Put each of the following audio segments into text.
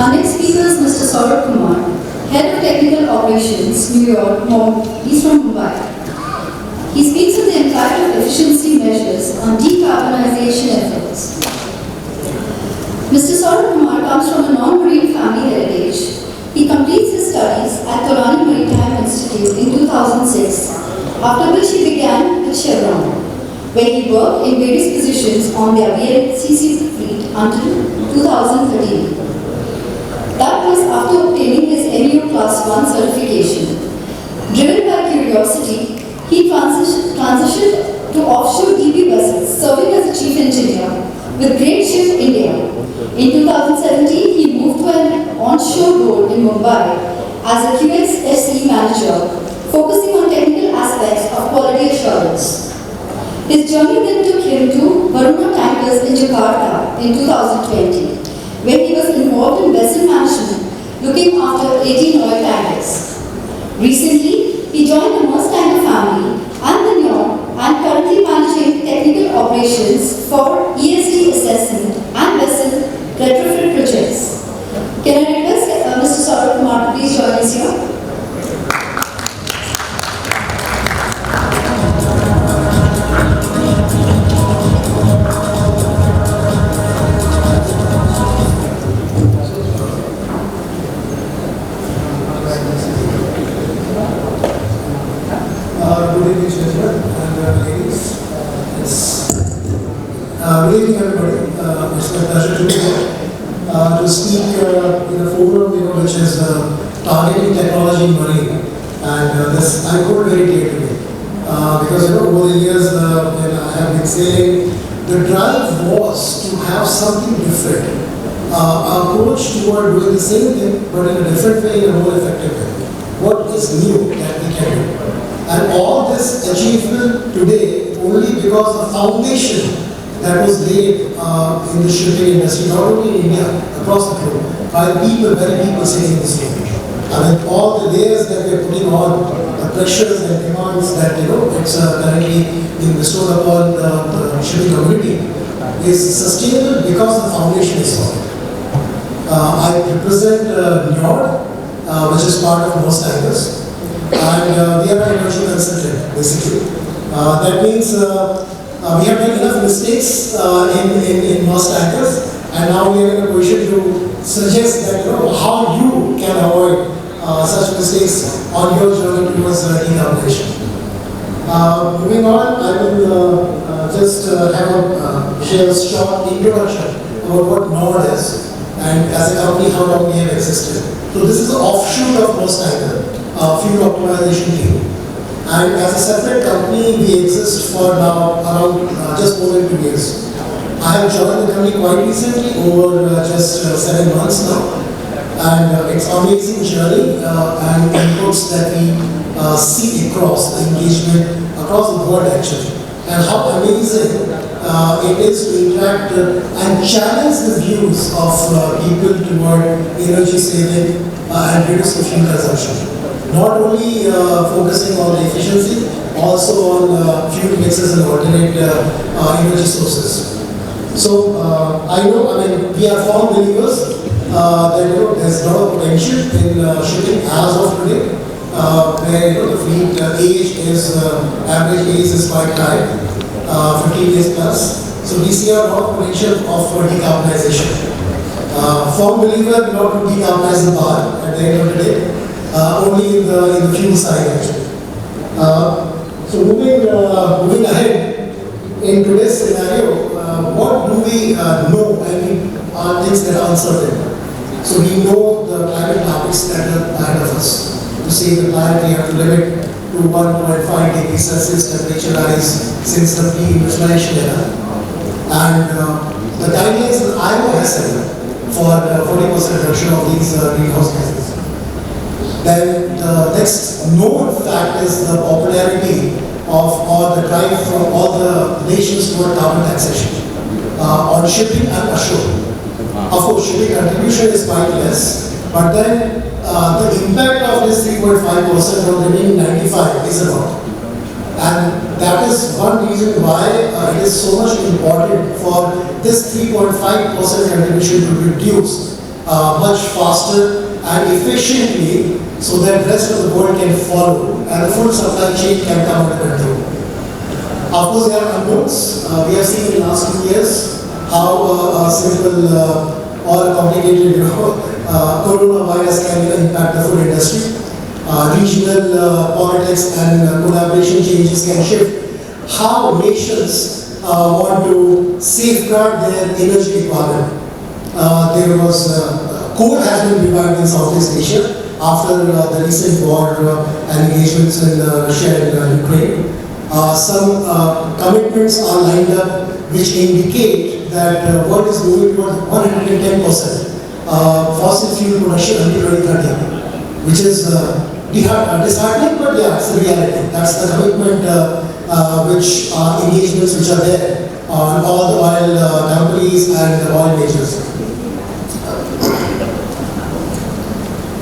Our next speaker is Mr. Saurabh Kumar, Head of Technical Operations, Njord. He's from Mumbai. He speaks on the impact of efficiency measures on decarbonisation efforts. Mr. Saurabh Kumar comes from a non-marine family heritage. He completes his studies at the Maritime Institute in 2006, after which he began with Chevron, where he worked in various positions on their VLCC fleet until 2013. That was after obtaining his MEO Class 1 certification. Driven by curiosity, he transitioned to offshore DP vessels, serving as a chief engineer with Great Ship India. In 2017, he moved to an onshore role in Mumbai as a QSSE manager, focusing on technical aspects of quality assurance. His journey then took him to Varuna Tankers in Jakarta in 2020, where he was involved in vessel management, looking after 18 oil tankers. Recently, he joined the Maersk Tanker family and the Njord, and currently managing technical operations for ESD assessment and vessel retrofit projects. Can I request Mr. Saurabh Kumar to please join us here? Good evening, gentlemen and ladies. Good evening, everybody. It's my pleasure to be here to speak in a forum which is targeting technology in marine. And this I put very clear to me because over the years when I have been saying, the drive was to have something different, approach toward doing the same thing but in a different way, in a more effective way. What is new that we can do? And all this achievement today only because the foundation that was laid in the shipping industry, not only in India, across the globe, by people, very people sitting in this room. I mean, all the layers that we are putting on, the pressures and demands that it's currently being bestowed upon the shipping community is sustainable because the foundation is solid. I represent Njord, which is part of Maersk Tankers. And we are an energy consultant, basically. That means we have done enough mistakes in Maersk Tankers, and now we are in a position to suggest that how you can avoid such mistakes on your journey towards decarbonization. Moving on, I will just share a short introduction about what Njord is, and as a company, how long we have existed. So this is an offshoot of Maersk Tankers. Fuel optimization team. And as a separate company, we exist for now around just more than 2 years. I have joined the company quite recently, over just 7 months now. And it's an amazing journey and inputs that we see across the engagement, across the board actually. And how amazing it is to interact and challenge the views of people toward energy saving and reduce the fuel consumption. Not only focusing on the efficiency, also on fuel mixes and alternate energy sources. So I mean, we are firm believers that there's a lot of potential in shipping as of today, where the fleet age is average age is quite high, 15 years plus. So we see a lot of potential of decarbonization. Firm believer not to decarbonize the bar at the end of the day. Only in the fuel side actually. So moving ahead in today's scenario, what do we know? I mean, are things that are uncertain. So we know the climate topics that are ahead of us. To save the planet, we have to limit to 1.5 degrees Celsius temperature rise since the pre-industrialization era. And the guidelines that IMO has set for 40% reduction of these greenhouse gases. Then the next known fact is the popularity of or the drive from all the nations toward carbon taxation on shipping and ashore. Of course, shipping contribution is quite less, but then the impact of this 3.5% on the remaining 95 is a lot. And that is one reason why it is so much important for this 3.5% contribution to reduce much faster and efficiently so that the rest of the world can follow and the full supply chain can come under control. Of course, there are unknowns. We have seen in the last 2 years how a simple or a complicated coronavirus can impact the food industry. Regional politics and collaboration changes can shift how nations want to safeguard their energy requirement. There was coal has been revived in Southeast Asia after the recent war and engagements in Russia and Ukraine. Some commitments are lined up which indicate that the world is moving toward 110% fossil fuel production until 2030, which is disheartening, but yeah, it's the reality. That's the commitment which are engagements which are there on all the oil companies and the oil majors.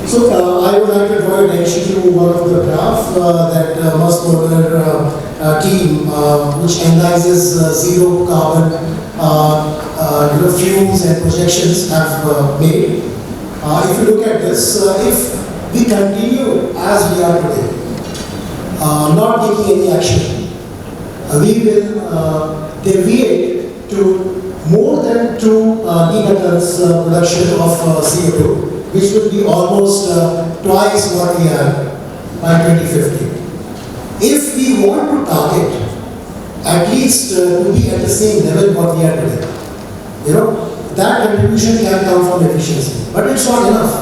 So I would like to draw your attention to one of the graph that Musk team, which analyzes zero carbon fuels and projections have made. If you look at this, if we continue as we are today, not taking any action, we will deviate to more than 2 gigatons production of CO2, which will be almost twice what we are by 2050. If we want to target at least to be at the same level what we are today, that contribution can come from efficiency, but it's not enough.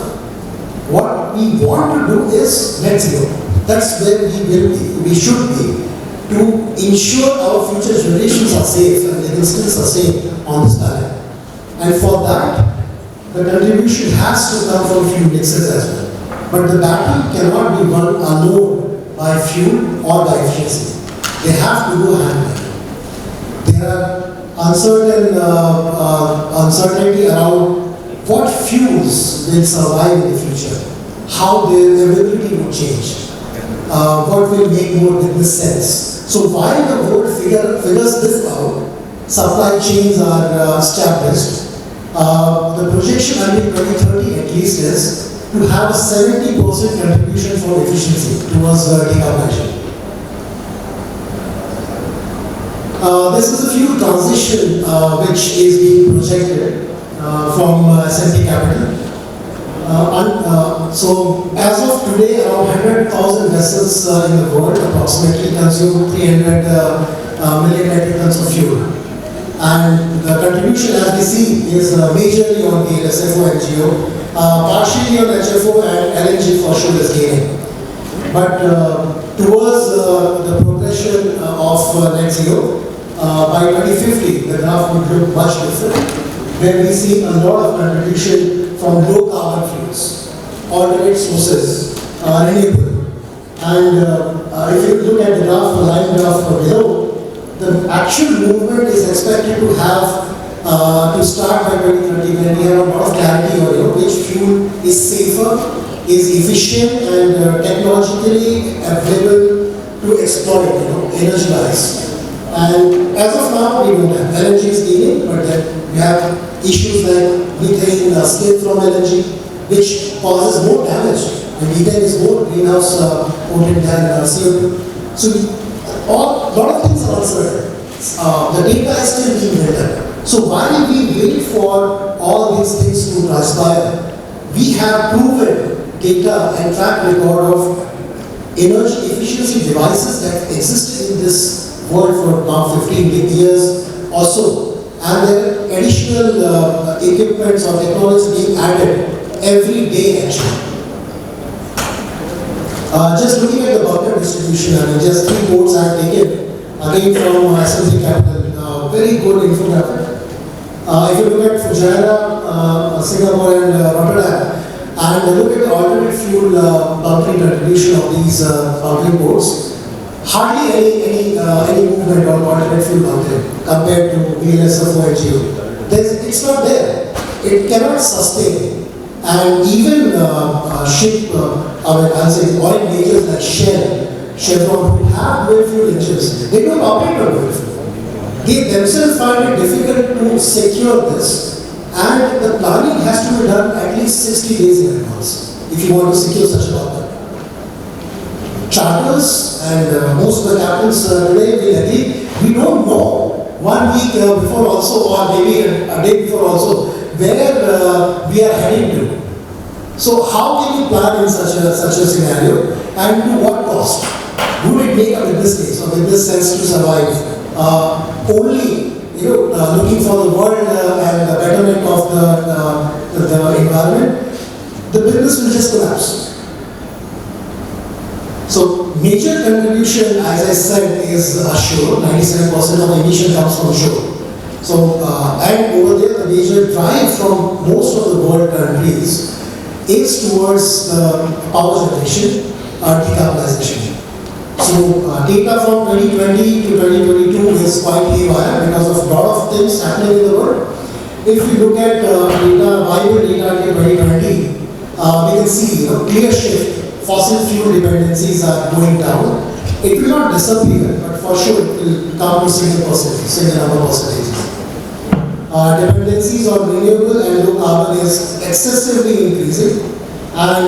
What we want to do is net zero. That's where we will be, we should be, to ensure our future generations are safe and their instincts are safe on this planet. And for that, the contribution has to come from fuel mixes as well. But the battle cannot be won alone by fuel or by efficiency. They have to go hand in hand. There are uncertainty around what fuels will survive in the future, how their availability will change, what will make more business sense. So while the world figures this out, supply chains are established. The projection until 2030 at least is to have a 70% contribution for efficiency towards decarbonization. This is a fuel transition which is being projected from S&P Capital. So as of today, around 100,000 vessels in the world approximately consume 300 million metric tons of fuel. And the contribution, as we see, is majorly on the LSFO and GO, partially on HFO and LNG for sure is gaining. But towards the progression of net zero, by 2050, the graph would look much different, where we see a lot of contribution from low carbon fuels, alternate sources, renewable. And if you look at the graph, the line graph below, the actual movement is expected to have to start by 2030 when we have a lot of clarity on which fuel is safer, is efficient and technologically available to exploit, energy-wise. And as of now, we don't have. LNG is gaining, but then we have issues like methane escape from LNG, which causes more damage. And methane is more greenhouse potent than CO2. So a lot of things are uncertain. The data is still being written. So while we wait for all these things to transpire, we have proven data and track record of energy efficiency devices that existed in this world for now 15 years or so. And there are additional equipments or technologies being added every day actually. Just looking at the bucket distribution, just 3 quotes I have taken again from S&P Capital, very good infographic. If you look at Fujairah, Singapore and Rotterdam, and look at the alternate fuel bunkering contribution of these bunkering ports, hardly any movement on alternate fuel bunkering compared to VLSFO and GO. It's not there. It cannot sustain. And even I'll say oil majors like Shell, Chevron, who have dual fuel engines, they don't operate on dual fuel. They themselves find it difficult to secure this, and the planning has to be done at least least 60 days in advance if you want to secure such a document. Charters and most of the captains today will agree, we don't know 1 week before also, or maybe a day before also, where we are heading to. So how can you plan in such a scenario, and to what cost? Would it make a business case or business sense to survive only looking for the world and the betterment of the environment? The business will just collapse. So major contribution, as I said, is ashore. 97% of the emission comes from shore. So and over there, the major drive from most of the world countries is towards power generation, decarbonization. So data from 2020 to 2022 is quite haywire because of a lot of things happening in the world. If we look at viable data till 2020, we can see clear shift. Fossil fuel dependencies are going down. It will not disappear, but for sure it will come to single number percentages. Dependencies on renewable and low carbon is excessively increasing, and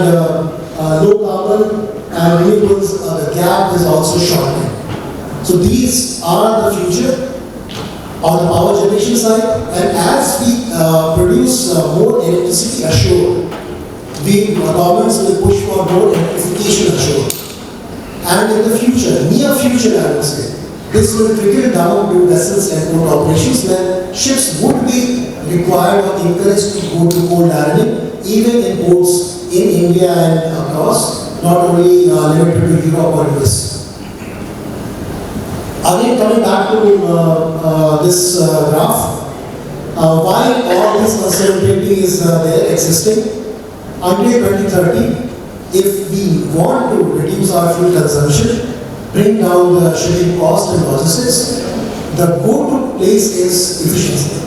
low carbon and renewables, the gap is also shortening. So these are the future on the power generation side, and as we produce more electricity ashore, governments will push for more electrification ashore. And in the future, near future I would say, this will trickle down to vessels and port operations where ships would be required or encouraged to go to cold ironing, even in ports in India and across, not only limited to Europe or US. Again, coming back to this graph, why all this uncertainty is there existing? Until 2030, if we want to reduce our fuel consumption, bring down the shipping cost and logistics, the go-to place is efficiency.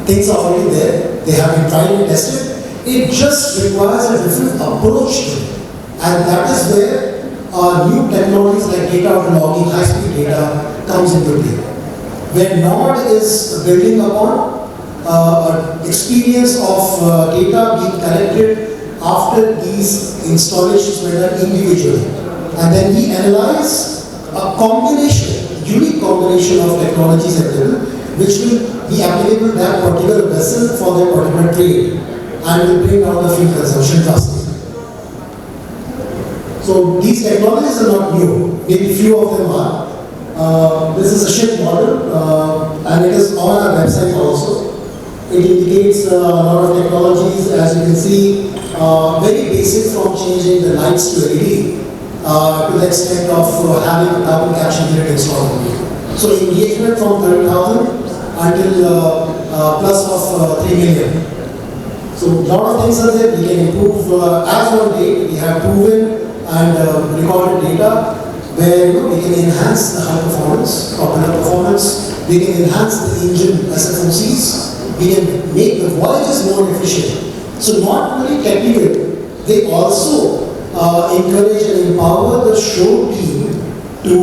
Things are already there, they have been tried and tested. It just requires a different approach to it. And that is where new technologies like data logging, high-speed data comes into play. Where Njord is building upon an experience of data being collected after these installations were done individually. And then we analyze a unique combination of technologies available, which will be applicable to that particular vessel for their particular trade, and will bring down the fuel consumption drastically. So these technologies are not new, maybe few of them are. This is a ship model, and it is on our website also. It indicates a lot of technologies, as you can see, very basic, from changing the lights to LED to the extent of having a carbon capture unit installed. So engagement from 30,000 until plus of 3 million. So a lot of things are there. We can improve. As on date, we have proven and recorded data where we can enhance the high performance, propeller performance. We can enhance the engine SFOCs. We can make the voyages more efficient. So not only technical, they also encourage and empower the shore team to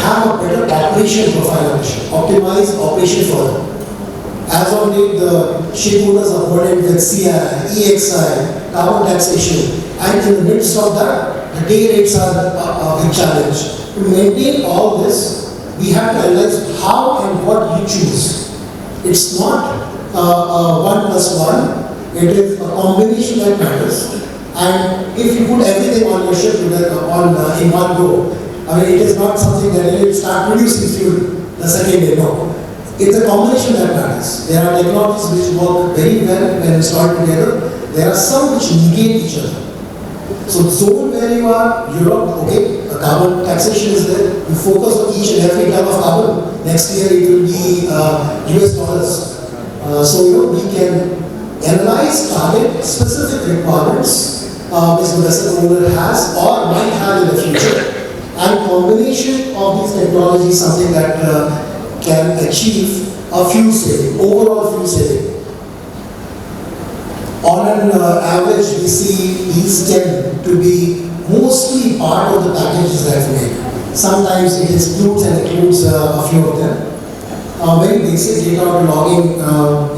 have a better operation profile of the ship, optimize operation further. As on date, the ship owners are burdened with CI, EXI, carbon taxation, and in the midst of that, the day rates are a big challenge. To maintain all this, we have to analyze how and what you choose. It's not 1+1. It is a combination that matters. And if you put everything on your ship in one go, I mean, it is not something that you start producing fuel the second day. No. It's a combination that matters. There are technologies which work very well when installed together. There are some which negate each other. So zone where you are, Europe, okay, the carbon taxation is there. You focus on each and every type of carbon. Next year it will be US dollars. So we can analyze, target specific requirements which the vessel owner has or might have in the future. And combination of these technologies is something that can achieve a fuel saving, overall fuel saving. On an average, we see these tend to be mostly part of the packages that we make. Sometimes it includes a few of them. Very basic data logging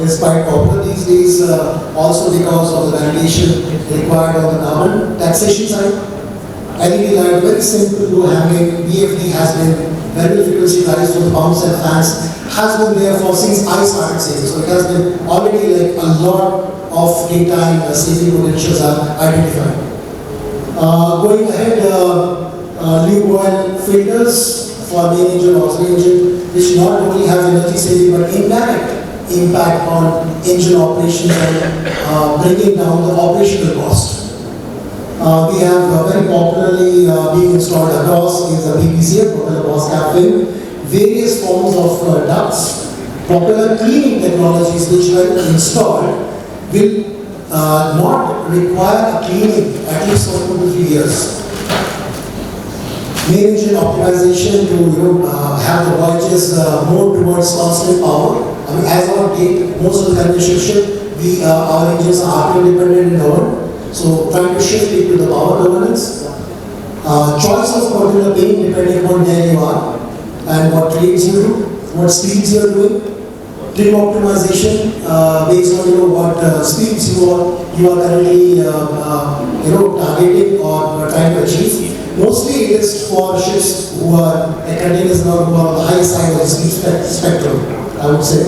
is quite popular these these days, also because of the validation required on the carbon taxation side. LED light, very simple to handling. BFD has been variable frequency rise for the pumps and fans has been there for since I started saving. So it has been already like a lot of data and saving potentials are identified. Going ahead, lube oil filters for main engine, auxiliary engine, which not only have energy saving but indirect impact on engine operations and bringing down the operational cost. We have very popularly being installed across is a PPCA, propeller boss cap fin, various forms of ducts, propeller cleaning technologies which were installed will not require a cleaning at least for 2 to 3 years. Main engine optimization to have the voyages more towards constant power. I mean, as of date, most of the conventional ship, our engines are RPM dependent in government. So trying to shift it to the power governance. Choice of particular paint depending on where you are and what trades you do, what speeds you are doing. Trim optimization based on what speeds you are currently targeting or trying to achieve. Mostly it is for ships who are containers now who are on the high side of the speed spectrum, I would say.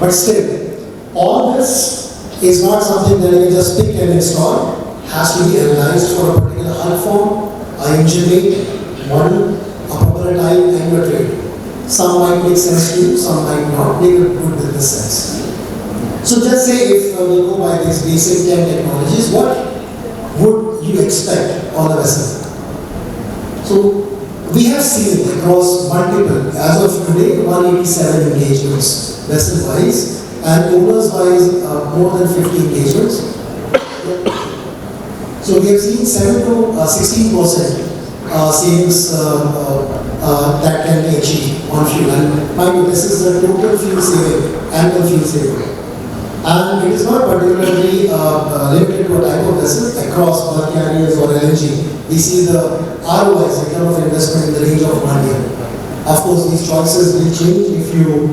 But still, all this is not something that you can just pick and install. Has to be analyzed for a particular hull form, a engine weight, model, a propeller type, and your trade. Some might make sense to you, some might not make a good business sense. So just say if we go by these basic 10 technologies, what would you expect on a vessel? So we have seen across multiple, as of today, 187 engagements vessel-wise, and owners-wise more than 50 engagements. So we have seen 7 to 16% savings that can be achieved on fuel. And mind you, this is the total fuel saving, annual fuel saving. And it is not particularly limited to a type of vessel. Across bulk carriers or LNG, we see the ROIs, return of investment, in the range of 1 year. Of course, these choices will change if you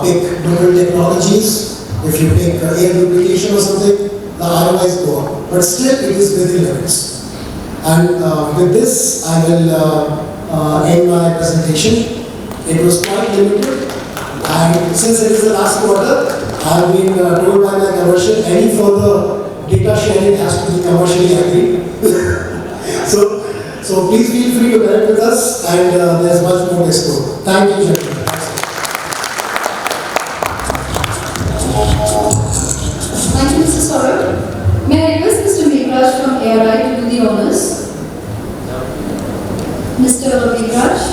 pick different technologies, if you pick air lubrication or something. The ROIs go up, but still it is within limits. And with this, I will end my presentation. It was quite limited, and since it is the last quarter, I have been told by my commercial any further data sharing has to be commercially agreed. so please feel free to connect with us, and there's much more to explore. Thank you, gentlemen. Thank you, Mr. Saurabh. May I request Mr. Megraj from ARI to do the honors? Mr. Megraj.